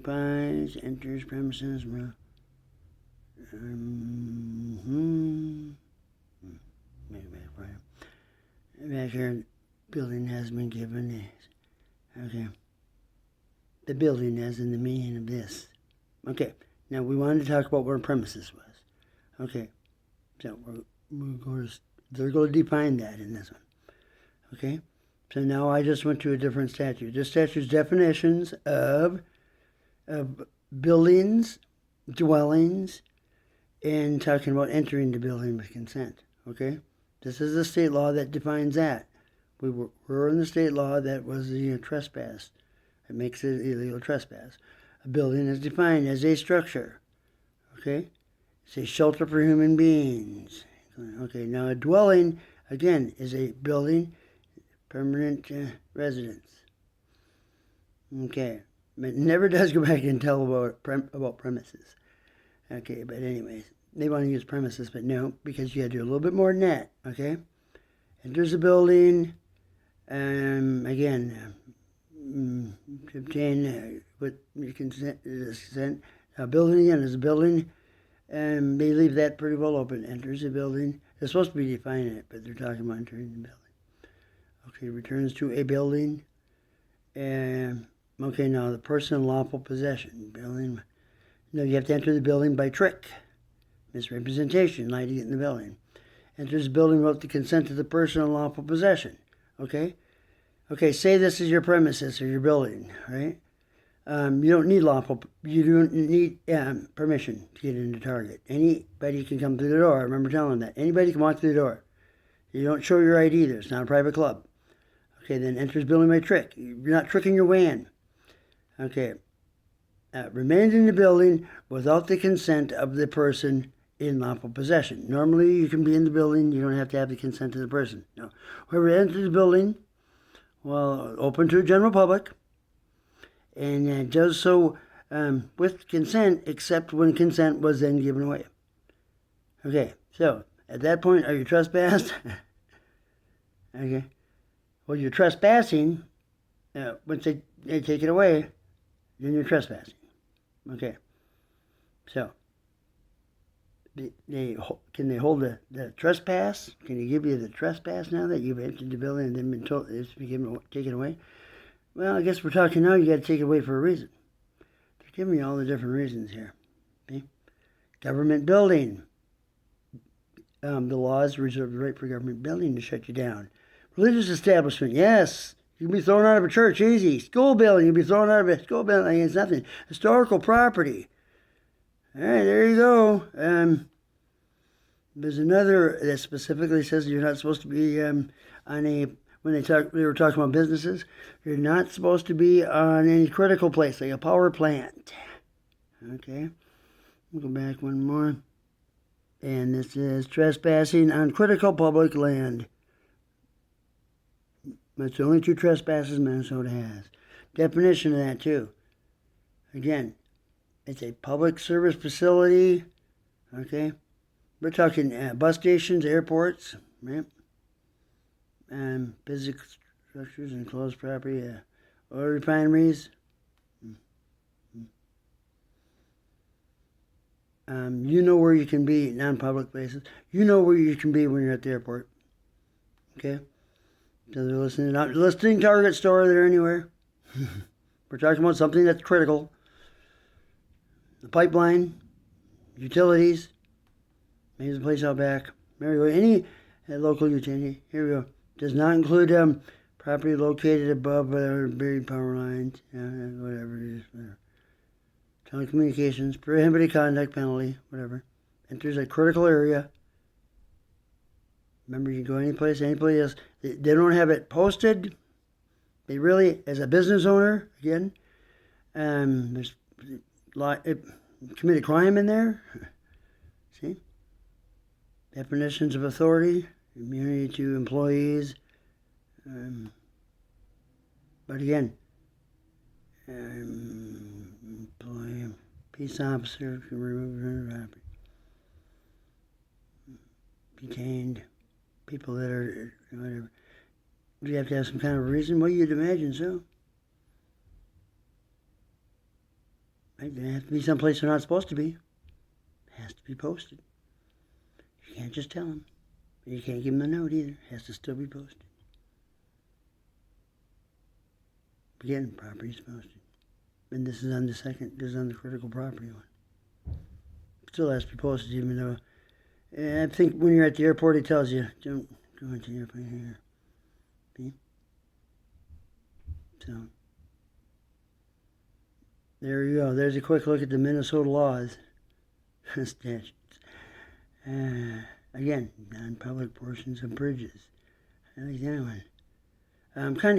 occupies, enters premises. Back here, building has been given this. Okay. The building as in the meaning of this. Okay. Now we wanted to talk about what a premises was. Okay. So they're going to define that in this one. Okay. So now I just went to a different statute. This statute's definitions of buildings, dwellings, and talking about entering the building with consent. Okay. This is a state law that defines that. We're in the state law that was the trespass. It makes it illegal trespass. A building is defined as a structure. Okay? It's a shelter for human beings. Okay, now a dwelling, again, is a building, permanent residence. Okay, but it never does go back and tell about premises. Okay, but anyways, they want to use premises, but no, because you got to do a little bit more than that. Okay? Enters the building, again, to obtain with your consent. Now, building again is a building, and they leave that pretty well open. Enters the building. They're supposed to be defining it, but they're talking about entering the building. Okay, returns to a building. Okay, now the person in lawful possession. Building. No, you have to enter the building by trick, misrepresentation, lie to get in the building. Enters the building without the consent of the person in lawful possession. Okay? Okay, say this is your premises or your building, right? You don't need permission to get into Target. Anybody can come through the door. I remember telling them that. Anybody can walk through the door. You don't show your ID there. It's not a private club. Okay, then enters building by trick. You're not tricking your way in. Okay. Remains in the building without the consent of the person in lawful possession. Normally, you can be in the building. You don't have to have the consent of the person. No. Whoever enters the building, well, open to the general public, and does so with consent, except when consent was then given away. Okay, so at that point, are you trespassed? Okay. Well, you're trespassing. Once they take it away, then you're trespassing. Okay. So, can they hold the trespass? Can they give you the trespass now that you've entered the building and then been told it's been taken away? Well, I guess we're talking now. You got to take it away for a reason. They're giving me all the different reasons here. Okay? Government building. The laws reserve the right for government building to shut you down. Religious establishment. Yes. You can be thrown out of a church, easy. School building, you can be thrown out of a school building, it's nothing. Historical property. All right, there you go. There's another that specifically says you're not supposed to be on a, when they were talking about businesses, you're not supposed to be on any critical place, like a power plant. Okay, we'll go back one more. And this is trespassing on critical public land. That's the only two trespasses Minnesota has. Definition of that, too. Again, it's a public service facility. Okay? We're talking bus stations, airports, right? Physical structures, enclosed property, oil refineries. You know where you can be, non-public places. You know where you can be when you're at the airport. Okay? So they're listening, not listing Target store there anywhere. We're talking about something that's critical. The pipeline, utilities, maybe the place out back. There we go. Any local utility, here we go. Does not include property located above buried power lines, whatever it is. Whatever. Telecommunications, prohibited conduct penalty, whatever. Enters a critical area. Remember, you can go any place else. They don't have it posted. They really, as a business owner, again, there's committed crime in there. See? Definitions of authority, immunity to employees. But again, employee, peace officer can remove property. Detained. People that are, whatever. Do you have to have some kind of reason? Well, you'd imagine so. Right? They have to be someplace they're not supposed to be. It has to be posted. You can't just tell them. You can't give them the note either. It has to still be posted. Again, property is posted. And this is on the critical property one. Still has to be posted, even though I think when you're at the airport, it tells you, don't go into the airport here. See? So, there you go. There's a quick look at the Minnesota laws. Statutes. Again, non-public portions of bridges. I like that one. I'm kind of